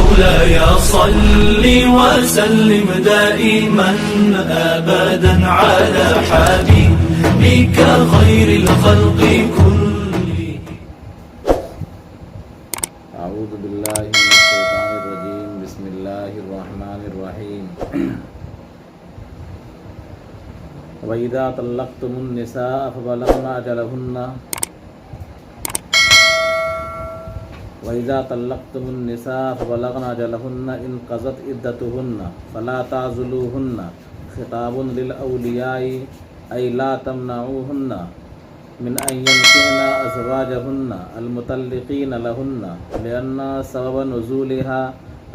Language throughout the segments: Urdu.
مولاي صل وسلم دائما أبدا على حبيبك خير الخلق كلهم. اعوذ باللہ من الشیطان الرجیم. بسم اللہ الرحمن الرحیم. وَإِذَا طَلَّقْتُمُ النِّسَاءَ فَبَلَغْنَ أَجَلَهُنَّ إِنْ قَضَتْ عِدَّتُهُنَّ فَلَا تَعْضُلُوهُنَّ خِطَابٌ لِلْأَوْلِيَاءِ أَيْ لَا تَمْنَعُوهُنَّ من أن ينكحن أزواجهن المطلقين لهن لأن سبب نزولها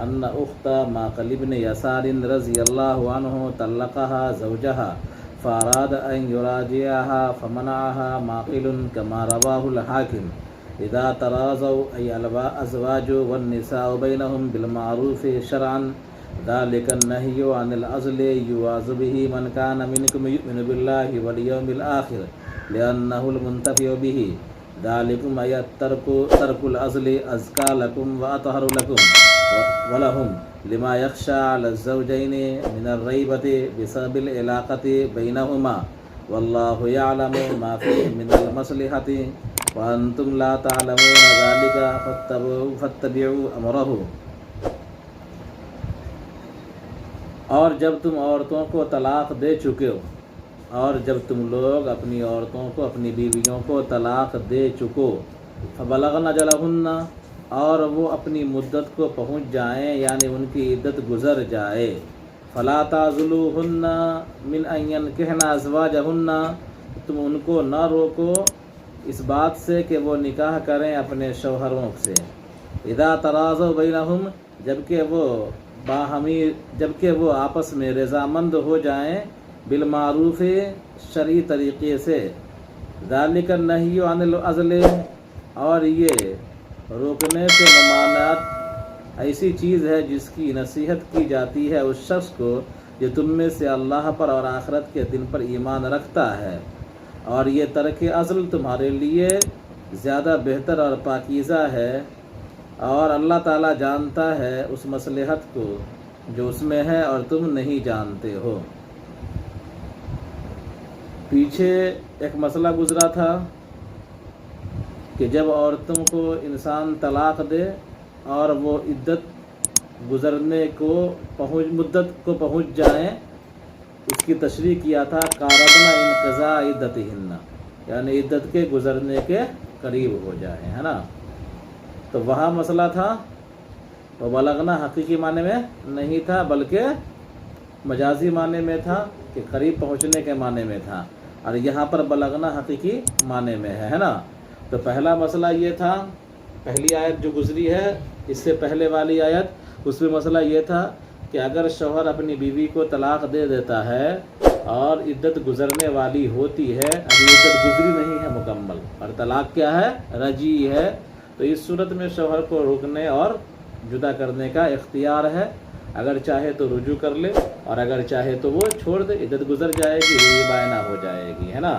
أن أخت معقل بن يسار رضي الله عنه طلقها زوجها فأراد أن يراجعها فمنعها معقل كما رواه الحاكم. إذا تراضوا أي الأزواج والنساء بينهم بالمعروف شرعا ذلك النهي عن العزل يوعظ به من كان منكم يؤمن بالله واليوم الآخر لأنه المنتفع به. ذلكم أي ترك العزل أزكى لكم وأطهر لكم ولهم لما يخشى على الزوجين من الريبة بسبب العلاقة بينهما والله يعلم ما فيه من المصلحة وأنتم لا تعلمون ذلك فاتبعوا أمره. اور جب تم عورتوں کو طلاق دے چکے ہو، اور جب تم لوگ اپنی عورتوں کو، اپنی بیویوں کو طلاق دے چکو، فبلغن اجلہن، اور وہ اپنی مدت کو پہنچ جائیں، یعنی ان کی عدت گزر جائے، فلا تعضلوہن من ان ینکحن ازواجہن، تم ان کو نہ روکو اس بات سے کہ وہ نکاح کریں اپنے شوہروں سے، اذا تراضوا بینہم، جبکہ وہ آپس میں رضامند ہو جائیں، بالمعروف، شرعی طریقے سے، ذالک النہی عن العزل، اور یہ روکنے سے ممانعت ایسی چیز ہے جس کی نصیحت کی جاتی ہے اس شخص کو جو تم میں سے اللہ پر اور آخرت کے دن پر ایمان رکھتا ہے، اور یہ ترک عزل تمہارے لیے زیادہ بہتر اور پاکیزہ ہے، اور اللہ تعالیٰ جانتا ہے اس مصلحت کو جو اس میں ہے اور تم نہیں جانتے ہو. پیچھے ایک مسئلہ گزرا تھا کہ جب عورتوں کو انسان طلاق دے اور وہ عدت گزرنے کو مدت کو پہنچ جائیں، اس کی تشریح کیا تھا قاربنا انقضاء عدتہن، یعنی عدت کے گزرنے کے قریب ہو جائیں، ہے نا. تو وہاں مسئلہ تھا وہ بلغنا حقیقی معنی میں نہیں تھا بلکہ مجازی معنی میں تھا کہ قریب پہنچنے کے معنی میں تھا، اور یہاں پر بلغنا حقیقی معنی میں ہے نا. تو پہلا مسئلہ یہ تھا، پہلی آیت جو گزری ہے اس سے پہلے والی آیت، اس میں مسئلہ یہ تھا کہ اگر شوہر اپنی بیوی کو طلاق دے دیتا ہے اور عدت گزرنے والی ہوتی ہے، ابھی عدت گزری نہیں ہے مکمل، اور طلاق کیا ہے؟ رجعی ہے، تو اس صورت میں شوہر کو روکنے اور جدا کرنے کا اختیار ہے. اگر چاہے تو رجوع کر لے، اور اگر چاہے تو وہ چھوڑ دے، عدت گزر جائے گی، روی بائنا ہو جائے گی، ہے نا.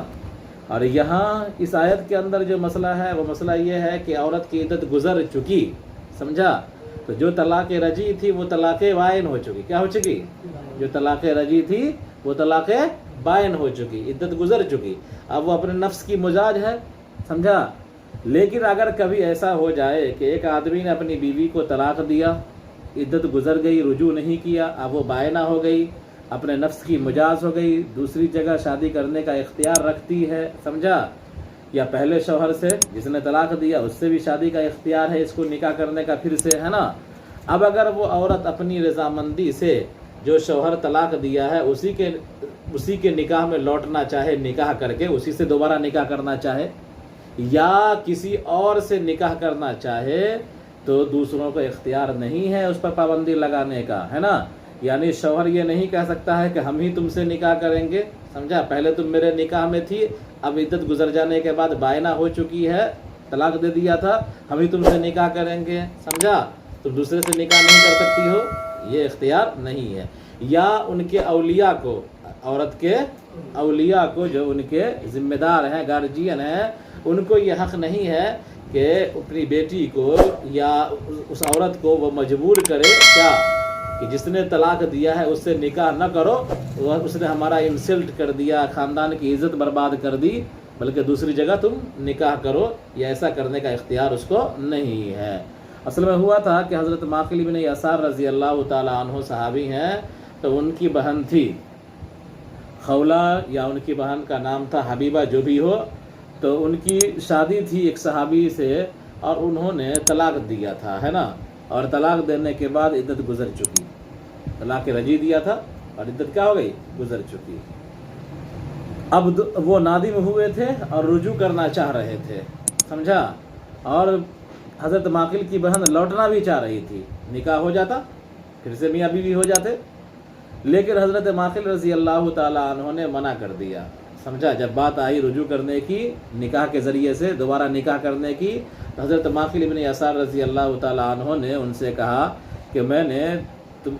اور یہاں اس آیت کے اندر جو مسئلہ ہے وہ مسئلہ یہ ہے کہ عورت کی عدت گزر چکی، سمجھا. تو جو طلاق رجعی تھی وہ طلاق بائن ہو چکی. کیا ہو چکی؟ جو طلاق رجعی تھی وہ طلاق بائن ہو چکی، عدت گزر چکی. اب وہ اپنے نفس کی مزاج ہے، سمجھا. لیکن اگر کبھی ایسا ہو جائے کہ ایک آدمی نے اپنی بیوی کو طلاق دیا، عدت گزر گئی، رجوع نہیں کیا، اب وہ بائنہ ہو گئی، اپنے نفس کی مجاز ہو گئی، دوسری جگہ شادی کرنے کا اختیار رکھتی ہے، سمجھا. یا پہلے شوہر سے جس نے طلاق دیا اس سے بھی شادی کا اختیار ہے اس کو نکاح کرنے کا پھر سے، ہے نا. اب اگر وہ عورت اپنی رضامندی سے جو شوہر طلاق دیا ہے اسی کے نکاح میں لوٹنا چاہے، نکاح کر کے اسی سے دوبارہ نکاح کرنا چاہے، یا کسی اور سے نکاح کرنا چاہے، تو دوسروں کو اختیار نہیں ہے اس پر پابندی لگانے کا، ہے نا. یعنی شوہر یہ نہیں کہہ سکتا ہے کہ ہم ہی تم سے نکاح کریں گے، سمجھا. پہلے تم میرے نکاح میں تھی، اب عدت گزر جانے کے بعد بائنہ ہو چکی ہے، طلاق دے دیا تھا، ہم ہی تم سے نکاح کریں گے، سمجھا. تم دوسرے سے نکاح نہیں کر سکتی ہو، یہ اختیار نہیں ہے. یا ان کے اولیاء کو، عورت کے اولیاء کو جو ان کے ذمہ دار ہیں، گارجین ہیں، ان کو یہ حق نہیں ہے کہ اپنی بیٹی کو یا اس عورت کو وہ مجبور کرے کیا کہ جس نے طلاق دیا ہے اس سے نکاح نہ کرو، اس نے ہمارا انسلٹ کر دیا، خاندان کی عزت برباد کر دی، بلکہ دوسری جگہ تم نکاح کرو، یا ایسا کرنے کا اختیار اس کو نہیں ہے۔ اصل میں ہوا تھا کہ حضرت معقل بن یسار رضی اللہ تعالیٰ عنہ صحابی ہیں، تو ان کی بہن تھی خولہ، یا ان کی بہن کا نام تھا حبیبہ، جو بھی ہو، تو ان کی شادی تھی ایک صحابی سے، اور انہوں نے طلاق دیا تھا، ہے نا، اور طلاق دینے کے بعد عدت گزر چکی، طلاق رجعی دیا تھا اور عدت کیا ہو گئی، گزر چکی۔ اب وہ نادم ہوئے تھے اور رجوع کرنا چاہ رہے تھے، سمجھا، اور حضرت معقل کی بہن لوٹنا بھی چاہ رہی تھی، نکاح ہو جاتا، پھر سے میاں بیوی ہو جاتے، لیکن حضرت معقل رضی اللہ تعالیٰ عنہ نے منع کر دیا، سمجھا۔ جب بات آئی رجوع کرنے کی، نکاح کے ذریعے سے دوبارہ نکاح کرنے کی، تو حضرت معقل بن یسار رضی اللہ تعالیٰ عنہ نے ان سے کہا کہ میں نے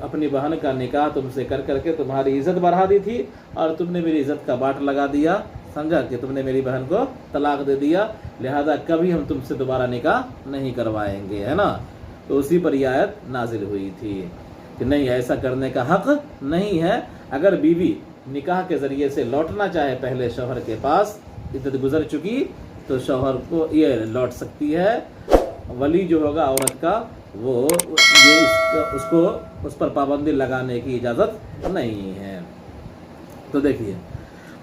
اپنی بہن کا نکاح تم سے کر کے تمہاری عزت بڑھا دی تھی، اور تم نے میری عزت کا باٹ لگا دیا، سمجھا، کہ تم نے میری بہن کو طلاق دے دیا، لہذا کبھی ہم تم سے دوبارہ نکاح نہیں کروائیں گے، ہے نا۔ تو اسی پر یہ آیت نازل ہوئی تھی کہ نہیں، ایسا کرنے کا حق نہیں ہے۔ اگر بیوی نکاح کے ذریعے سے لوٹنا چاہے پہلے شوہر کے پاس، عدت گزر چکی، تو شوہر کو یہ لوٹ سکتی ہے، ولی جو ہوگا عورت کا وہ یہ اس پر پابندی لگانے کی اجازت نہیں ہے۔ تو دیکھیے،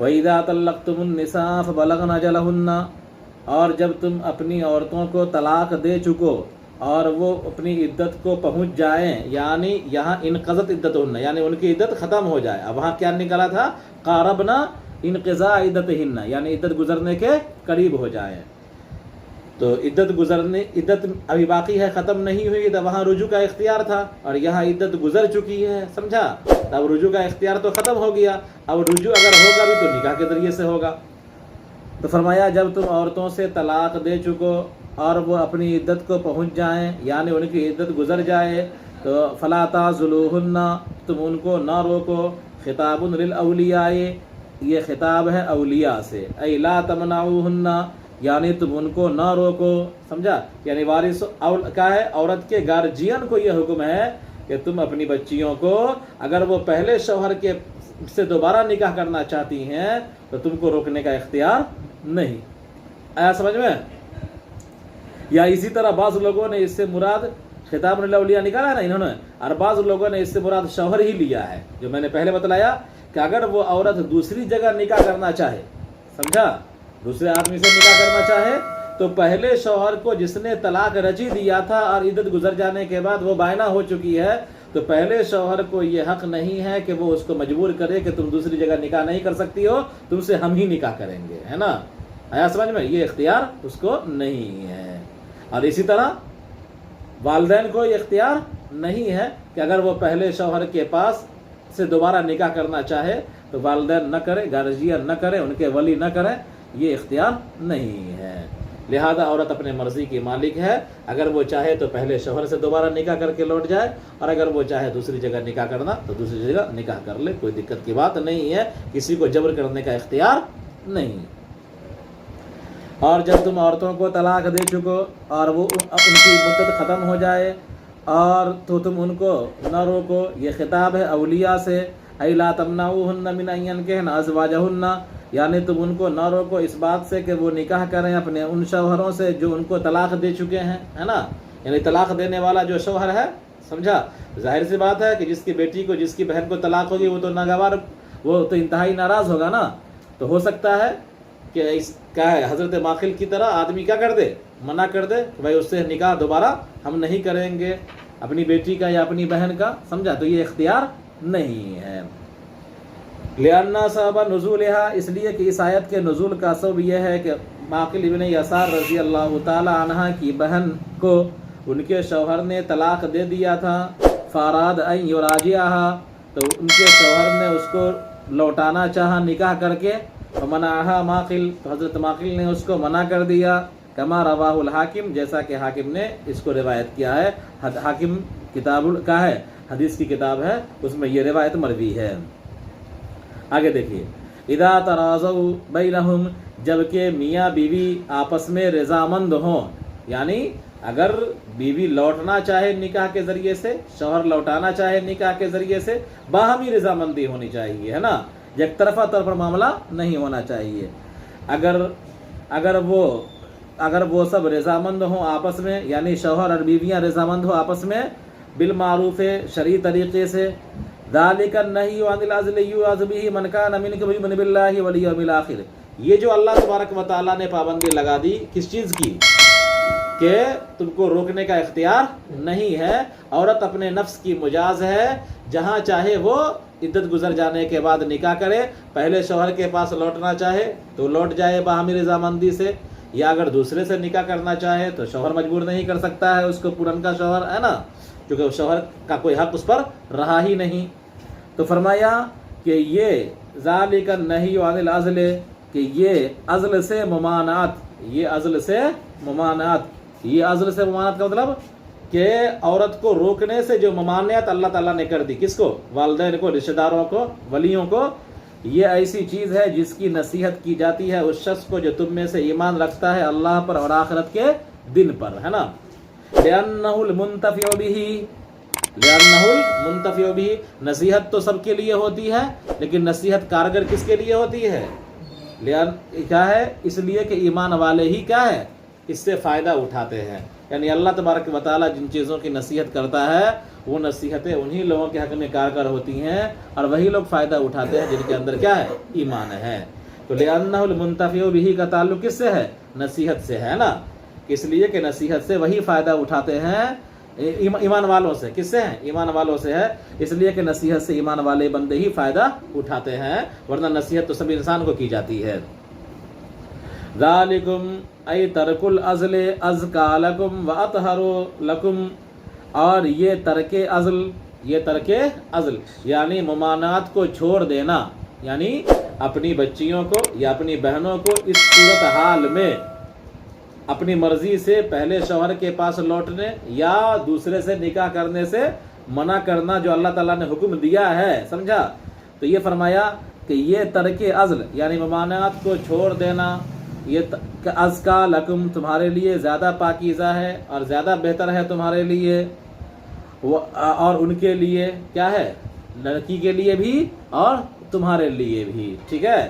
وَإِذَا طَلَّقْتُمُ النِّسَاءَ فَبَلَغْنَ أَجَلَهُنَّ، اور جب تم اپنی عورتوں کو طلاق دے چکو اور وہ اپنی عدت کو پہنچ جائیں، یعنی یہاں انقضت عدتہن، یعنی ان کی عدت ختم ہو جائے۔ اب وہاں کیا نکلا تھا، قاربنا انقضاء عدتہن، یعنی عدت گزرنے کے قریب ہو جائیں۔ تو عدت ابھی باقی ہے، ختم نہیں ہوئی، تو وہاں رجوع کا اختیار تھا، اور یہاں عدت گزر چکی ہے، سمجھا، اب رجوع کا اختیار تو ختم ہو گیا، اب رجوع اگر ہوگا بھی تو نکاح کے ذریعے سے ہوگا۔ تو فرمایا جب تم عورتوں سے طلاق دے چکو اور وہ اپنی عدت کو پہنچ جائیں، یعنی ان کی عدت گزر جائے، تو فلا تعضلوہن، تم ان کو نہ روکو، خطاب للاولیاء، یہ خطاب ہے اولیاء سے، ای لا تمنعوہن، یعنی تم ان کو نہ روکو، سمجھا، یعنی وارث کیا ہے، عورت کے گارجین کو یہ حکم ہے کہ تم اپنی بچیوں کو اگر وہ پہلے شوہر کے سے دوبارہ نکاح کرنا چاہتی ہیں تو تم کو روکنے کا اختیار نہیں۔ آیا سمجھ میں؟ یا اسی طرح بعض لوگوں نے اس سے مراد خطاب للاولیاء نکالا ہے نا انہوں نے، اور بعض لوگوں نے اس سے مراد شوہر ہی لیا ہے، جو میں نے پہلے بتلایا کہ اگر وہ عورت دوسری جگہ نکاح کرنا چاہے، سمجھا، دوسرے آدمی سے نکاح کرنا چاہے، تو پہلے شوہر کو جس نے طلاق رجعی دیا تھا اور عدت گزر جانے کے بعد وہ بائنہ ہو چکی ہے، تو پہلے شوہر کو یہ حق نہیں ہے کہ وہ اس کو مجبور کرے کہ تم دوسری جگہ نکاح نہیں کر سکتی ہو، تم سے ہم ہی نکاح کریں گے، ہے نا۔ آیا سمجھ میں؟ یہ اختیار اس کو نہیں ہے۔ اور اسی طرح والدین کو یہ اختیار نہیں ہے کہ اگر وہ پہلے شوہر کے پاس سے دوبارہ نکاح کرنا چاہے تو والدین نہ کریں، گارجین نہ کریں، ان کے ولی نہ کریں، یہ اختیار نہیں ہے۔ لہذا عورت اپنے مرضی کی مالک ہے، اگر وہ چاہے تو پہلے شوہر سے دوبارہ نکاح کر کے لوٹ جائے، اور اگر وہ چاہے دوسری جگہ نکاح کرنا تو دوسری جگہ نکاح کر لے، کوئی دقت کی بات نہیں ہے، کسی کو جبر کرنے کا اختیار نہیں۔ اور جب تم عورتوں کو طلاق دے چکو اور وہ ان کی مدت ختم ہو جائے، اور تو تم ان کو نہ روکو، یہ خطاب ہے اولیاء سے، ای لا تمنعوہن من ان ینکحن ازواجہن، یعنی تم ان کو نہ روکو اس بات سے کہ وہ نکاح کریں اپنے ان شوہروں سے جو ان کو طلاق دے چکے ہیں، ہے نا، یعنی طلاق دینے والا جو شوہر ہے، سمجھا، ظاہر سی بات ہے کہ جس کی بیٹی کو، جس کی بہن کو طلاق ہوگی وہ تو ناگوار، وہ تو انتہائی ناراض ہوگا نا۔ تو ہو سکتا ہے کہ اس کیا ہے، حضرت معقل کی طرح آدمی کیا کر دے، منع کر دے کہ بھائی اس سے نکاح دوبارہ ہم نہیں کریں گے، اپنی بیٹی کا یا اپنی بہن کا، سمجھا، تو یہ اختیار نہیں ہے۔ لِأَنَّ سَبَبَ نُزُولِهَا، اس لیے کہ اس آیت کے نزول کا سبب یہ ہے کہ معقل ابن یسار رضی اللہ تعالی عنہ کی بہن کو ان کے شوہر نے طلاق دے دیا تھا، فاراد ان یراجعها، تو ان کے شوہر نے اس کو لوٹانا چاہا نکاح کر کے، فمنعها معقل، تو حضرت معقل نے اس کو منع کر دیا، کما رواہ الحاکم، جیسا کہ حاکم نے اس کو روایت کیا ہے، حاکم کتاب کا ہے، حدیث کی کتاب ہے، اس میں یہ روایت مروی ہے۔ آگے دیکھیے، اذا تراضوا بینہم، جبکہ میاں بیوی آپس میں رضامند ہوں، یعنی اگر بیوی لوٹنا چاہے نکاح کے ذریعے سے، شوہر لوٹانا چاہے نکاح کے ذریعے سے، باہمی رضامندی ہونی چاہیے، ہے نا، یک طرفہ طور پر معاملہ نہیں ہونا چاہیے۔ اگر وہ سب رضامند ہوں آپس میں، یعنی شوہر اور بیویاں رضامند ہوں آپس میں بالمعروف شرعی طریقے سے، ذالک النہی عن العزل یوعظ بہ من کان منکم یؤمن باللہ والیوم الآخر، یہ جو اللہ تبارک و تعالیٰ نے پابندی لگا دی کس چیز کی، کہ تم کو روکنے کا اختیار نہیں ہے، عورت اپنے نفس کی مجاز ہے، جہاں چاہے وہ عدت گزر جانے کے بعد نکاح کرے، پہلے شوہر کے پاس لوٹنا چاہے تو لوٹ جائے باہمی رضامندی سے، یا اگر دوسرے سے نکاح کرنا چاہے تو شوہر مجبور نہیں کر سکتا ہے اس کو، پورن کا شوہر ہے نا، کیونکہ شوہر کا کوئی حق اس پر رہا ہی نہیں۔ تو فرمایا کہ یہ ذالک النہی عن العزل، کہ یہ عزل سے ممانعت، یہ عزل سے ممانعت، یہ عزل سے ممانعت کا مطلب کہ عورت کو روکنے سے جو ممانعت اللہ تعالیٰ نے کر دی، کس کو، والدین کو، رشتہ داروں کو، ولیوں کو، یہ ایسی چیز ہے جس کی نصیحت کی جاتی ہے اس شخص کو جو تم میں سے ایمان رکھتا ہے اللہ پر اور آخرت کے دن پر، ہے نا، لأنہ المنتفع بہ، نصیحت تو سب کے لیے ہوتی ہے لیکن نصیحت کارگر کس کے لیے ہوتی ہے، کیا ہے، اس لیے کہ ایمان والے ہی کیا ہے اس سے فائدہ اٹھاتے ہیں، یعنی اللہ تبارک و تعالیٰ جن چیزوں کی نصیحت کرتا ہے وہ نصیحتیں انہی لوگوں کے حق میں کارگر ہوتی ہیں اور وہی لوگ فائدہ اٹھاتے ہیں جن کے اندر کیا ہے، ایمان ہے۔ تو لأنہ المنتفع بہ کا تعلق کس سے ہے، نصیحت سے ہے نا، اس لیے کہ نصیحت سے وہی فائدہ اٹھاتے ہیں، ایمان والوں سے، کس سے ہیں، ایمان والوں سے ہے، اس لیے کہ نصیحت سے ایمان والے بندے ہی فائدہ اٹھاتے ہیں، ورنہ نصیحت تو سب انسان کو کی جاتی ہے۔ ذالکم ای ترک العزل ازکا لکم واطہر لکم، اور یہ ترک عزل یعنی ممانعت کو چھوڑ دینا، یعنی اپنی بچیوں کو یا اپنی بہنوں کو اس صورت حال میں اپنی مرضی سے پہلے شوہر کے پاس لوٹنے یا دوسرے سے نکاح کرنے سے منع کرنا جو اللہ تعالیٰ نے حکم دیا ہے، سمجھا، تو یہ فرمایا کہ یہ ترک عزل یعنی ممانعت کو چھوڑ دینا، یہ ازکا لکم تمہارے لیے زیادہ پاکیزہ ہے اور زیادہ بہتر ہے تمہارے لیے، اور ان کے لیے کیا ہے، لڑکی کے لیے بھی اور تمہارے لیے بھی، ٹھیک ہے،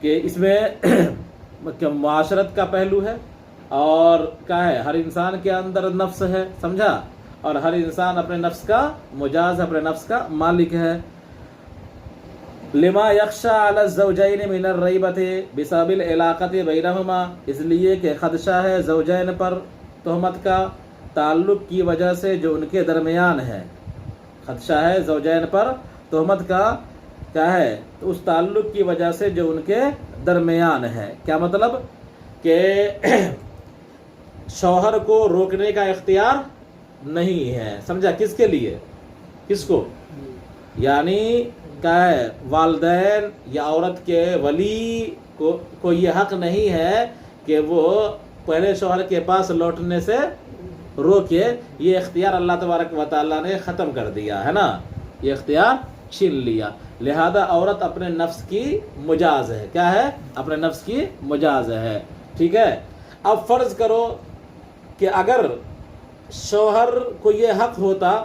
کہ اس میں معاشرت کا پہلو ہے اور کیا ہے، ہر انسان کے اندر نفس ہے، سمجھا، اور ہر انسان اپنے نفس کا مجاز، اپنے نفس کا مالک ہے۔ لما یخشى علی الزوجین من الریبۃ بسبب العلاقۃ بینہما، اس لیے کہ خدشہ ہے زوجین پر تہمت کا تعلق کی وجہ سے جو ان کے درمیان ہے، خدشہ ہے زوجین پر تہمت کا کیا ہے، تو اس تعلق کی وجہ سے جو ان کے درمیان ہے، کیا مطلب کہ شوہر کو روکنے کا اختیار نہیں ہے، سمجھا، کس کے لیے، کس کو، یعنی کیا ہے، والدین یا عورت کے ولی کو یہ حق نہیں ہے کہ وہ پہلے شوہر کے پاس لوٹنے سے روکے، یہ اختیار اللہ تبارک و تعالیٰ نے ختم کر دیا ہے نا، یہ اختیار چھین لیا، لہذا عورت اپنے نفس کی مجاز ہے، کیا ہے، اپنے نفس کی مجاز ہے، ٹھیک ہے۔ اب فرض کرو کہ اگر شوہر کو یہ حق ہوتا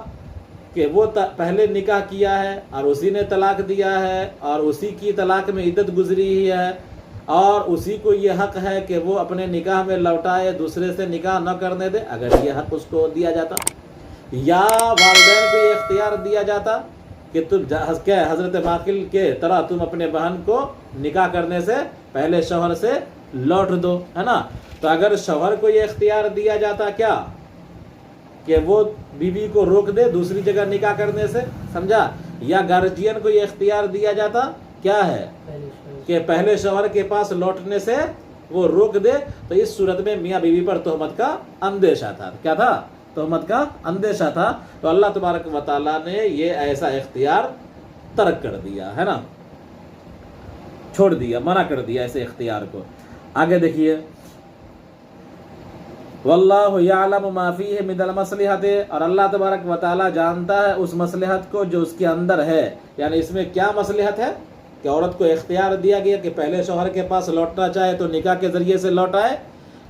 کہ وہ پہلے نکاح کیا ہے اور اسی نے طلاق دیا ہے اور اسی کی طلاق میں عدت گزری ہی ہے اور اسی کو یہ حق ہے کہ وہ اپنے نکاح میں لوٹائے، دوسرے سے نکاح نہ کرنے دے، اگر یہ حق اس کو دیا جاتا یا والدین کو یہ اختیار دیا جاتا کہ تم حضرت ماقل کے طرح تم اپنے بہن کو نکاح کرنے سے پہلے شوہر سے لوٹ دو، ہے نا، تو اگر شوہر کو یہ اختیار دیا جاتا کیا کہ وہ بیوی کو روک دے دوسری جگہ نکاح کرنے سے، سمجھا، یا گارجین کو یہ اختیار دیا جاتا کیا ہے کہ پہلے شوہر کے پاس لوٹنے سے وہ روک دے، تو اس صورت میں میاں بیوی پر تہمت کا اندیشہ تھا، کیا تھا، تہمت کا اندیشہ تھا، تو اللہ تبارک و تعالیٰ نے یہ ایسا اختیار ترک کر دیا ہے نا، چھوڑ دیا، منع کر دیا ایسے اختیار کو۔ آگے دیکھیے، واللہ یعلم ما فیہ من المصلحۃ، اور اللہ تبارک و تعالیٰ جانتا ہے اس مصلحت کو جو اس کے اندر ہے، یعنی اس میں کیا مصلحت ہے کہ عورت کو اختیار دیا گیا کہ پہلے شوہر کے پاس لوٹنا چاہے تو نکاح کے ذریعے سے لوٹائے،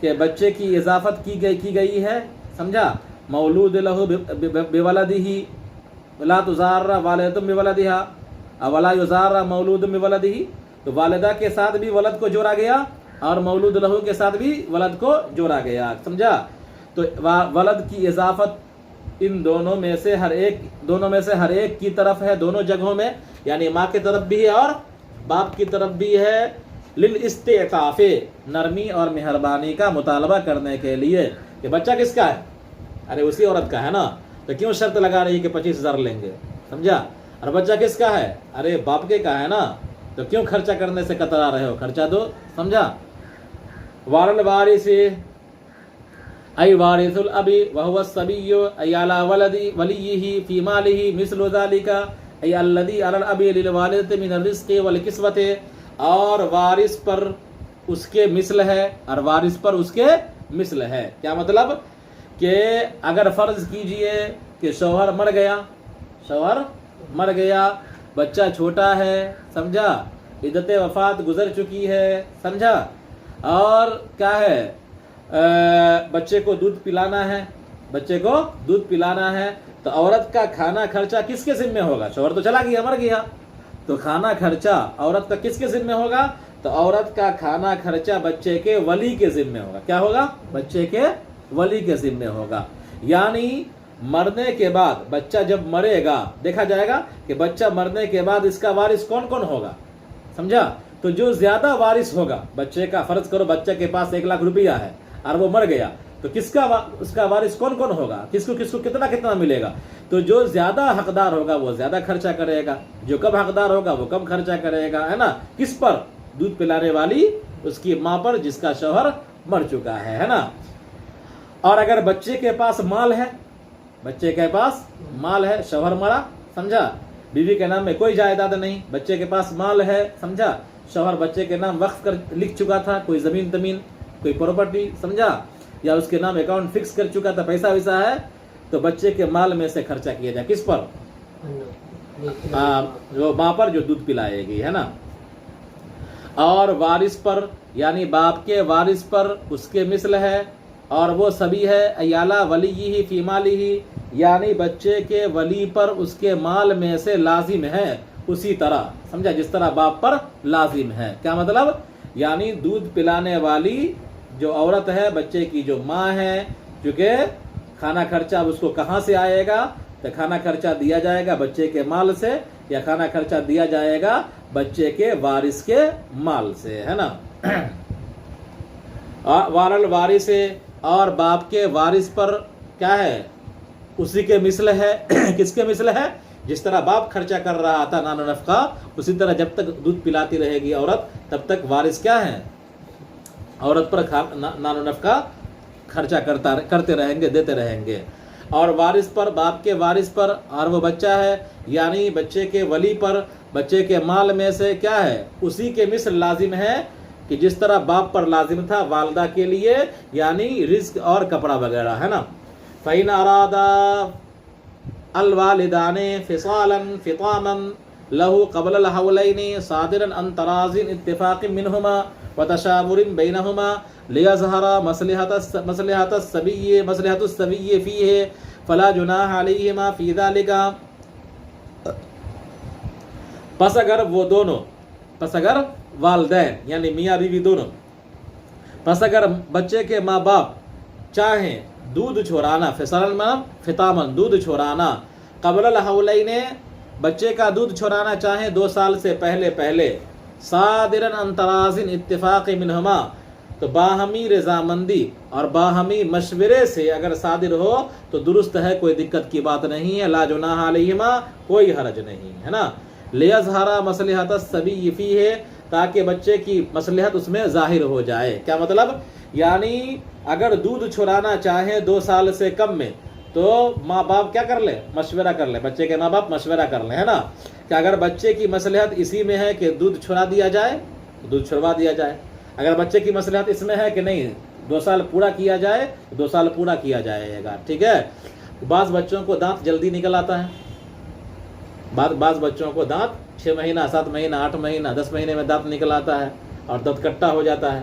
کہ بچے کی اضافت کی گئی ہے، سمجھا؟ مولود لہو بولدہ لا تضار والدۃ بولدہا ولا یضار مولود بولدہ، تو والدہ کے ساتھ بھی ولد کو جوڑا گیا اور مولود لہو کے ساتھ بھی ولد کو جوڑا گیا، سمجھا؟ تو ولد کی اضافت ان دونوں میں سے ہر ایک کی طرف ہے، دونوں جگہوں میں، یعنی ماں کی طرف بھی ہے اور باپ کی طرف بھی ہے، للاستعفاف، نرمی اور مہربانی کا مطالبہ کرنے کے لیے کہ بچہ کس کا ہے؟ ارے اسی عورت کا ہے نا، تو کیوں شرط لگا رہی کہ 25,000 لیں گے، سمجھا؟ اور بچہ کس کا ہے؟ ارے باپ کے کا ہے نا، تو کیوں خرچہ کرنے سے کترا رہے ہو، خرچہ دو، سمجھا؟ والوارث ای وارث الاب وهو الصبی ای علی ولیہ فی مالہ مثل ذلک ای الذی علی الاب للوالدۃ من الرزق والکسوۃ، اور وارث پر اس کے مثل ہے اور وارث پر اس کے مثل ہے، کیا مطلب؟ کہ اگر فرض کیجئے کہ شوہر مر گیا، بچہ چھوٹا ہے، سمجھا؟ عدت وفات گزر چکی ہے، سمجھا؟ اور کیا ہے، بچے کو دودھ پلانا ہے، تو عورت کا کھانا خرچہ کس کے ذمہ ہوگا؟ شوہر تو چلا گیا، مر گیا، تو کھانا خرچہ عورت کا کس کے ذمہ ہوگا؟ تو عورت کا کھانا خرچہ بچے کے ولی کے ذمہ ہوگا، کیا ہوگا؟ بچے کے ولی کے ذمہ ہوگا، یعنی مرنے کے بعد بچہ جب مرے گا، دیکھا جائے گا کہ بچہ مرنے کے بعد اس کا وارث کون کون ہوگا، سمجھا؟ تو جو زیادہ وارث ہوگا بچے کا، فرض کرو بچے کے پاس 1,00,000 روپیہ ہے اور وہ مر گیا، تو اس کا وارث کون کون ہوگا، کس کو کتنا ملے گا؟ تو جو زیادہ حقدار ہوگا وہ زیادہ خرچہ کرے گا، جو کم حقدار ہوگا وہ کم خرچہ کرے گا، ہے نا؟ کس پر؟ دودھ پلانے والی اس کی ماں پر جس کا شوہر مر چکا ہے نا؟ اور اگر بچے کے پاس مال ہے، شوہر مرا، سمجھا؟ بیوی کے نام میں کوئی جائیداد نہیں، بچے کے پاس مال ہے، سمجھا؟ شوہر بچے کے نام وقف کر لکھ چکا تھا، کوئی زمین کوئی پراپرٹی، سمجھا؟ یا اس کے نام اکاؤنٹ فکس کر چکا تھا، پیسہ ویسا ہے، تو بچے کے مال میں سے خرچہ کیا جائے، کس پر؟ جو ماں پر جو دودھ پلائے گی، ہے نا؟ اور وارث پر، یعنی باپ کے وارث پر اس کے مثل ہے، اور وہ سبھی ہے ایالا ولیہ فی مالہ، یعنی بچے کے ولی پر اس کے مال میں سے لازم ہے، اسی طرح، سمجھا؟ جس طرح باپ پر لازم ہے، کیا مطلب؟ یعنی دودھ پلانے والی جو عورت ہے، بچے کی جو ماں ہے، چونکہ کھانا خرچہ اس کو کہاں سے آئے گا؟ تو کھانا خرچہ دیا جائے گا بچے کے مال سے، یا کھانا خرچہ دیا جائے گا بچے کے وارث کے مال سے، ہے نا؟ وارل وارث، اور باپ کے وارث پر کیا ہے؟ اسی کے مثل ہے، کس کے مثل ہے؟ جس طرح باپ خرچہ کر رہا تھا نان و نفقہ، اسی طرح جب تک دودھ پلاتی رہے گی عورت تب تک وارث کیا ہے؟ عورت پر نان و نفقہ خرچہ کرتے رہیں گے، دیتے رہیں گے۔ اور وارث پر، باپ کے وارث پر، اور وہ بچہ ہے، یعنی بچے کے ولی پر بچے کے مال میں سے کیا ہے؟ اسی کے مثل لازم ہے کہ جس طرح باپ پر لازم تھا والدہ کے لیے، یعنی رزق اور کپڑا وغیرہ، ہے نا؟ فَإِنْ أَرَادَا الوالدان فصالا فطاما له قبل الحولين صادرا عن تراض اتفاق منهما وتشاور بينهما ليظهر مصلحة الصبي فيه فلا جناح عليهما في ذلك۔ پس اگر والدین یعنی میاں بیوی دونوں، پس اگر بچے کے ماں باپ چاہیں دودھ چھوڑانا، فطامن دودھ چھوڑانا، قبل الحولین بچے کا دودھ چھوڑانا چاہیں 2 سال سے پہلے، صادرن عن تراض اتفاق منہما، تو باہمی رضامندی اور باہمی مشورے سے اگر صادر ہو تو درست ہے، کوئی دقت کی بات نہیں ہے، لا جناح علیہما، کوئی حرج نہیں ہے نا۔ لیظہر مصلحۃ الصبی فیہ، تاکہ بچے کی مصلحت اس میں ظاہر ہو جائے، کیا مطلب؟ یعنی اگر دودھ چھڑانا چاہیں 2 سال سے کم میں تو ماں باپ کیا کر لے؟ مشورہ کر لے، بچے کے ماں باپ مشورہ کر لیں، ہے نا؟ کہ اگر بچے کی مصلحت اسی میں ہے کہ دودھ چھڑا دیا جائے تو دودھ چھڑوا دیا جائے، اگر بچے کی مصلحت اس میں ہے کہ نہیں 2 سال پورا کیا جائے تو 2 سال پورا کیا جائے گا، ٹھیک ہے؟ بعض بچوں کو دانت جلدی نکل آتا ہے، بعض بچوں کو دانت 6 مہینہ 7 مہینہ 8 مہینہ 10 مہینے میں دانت نکل آتا ہے اور دانت کٹا ہو جاتا ہے،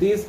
30,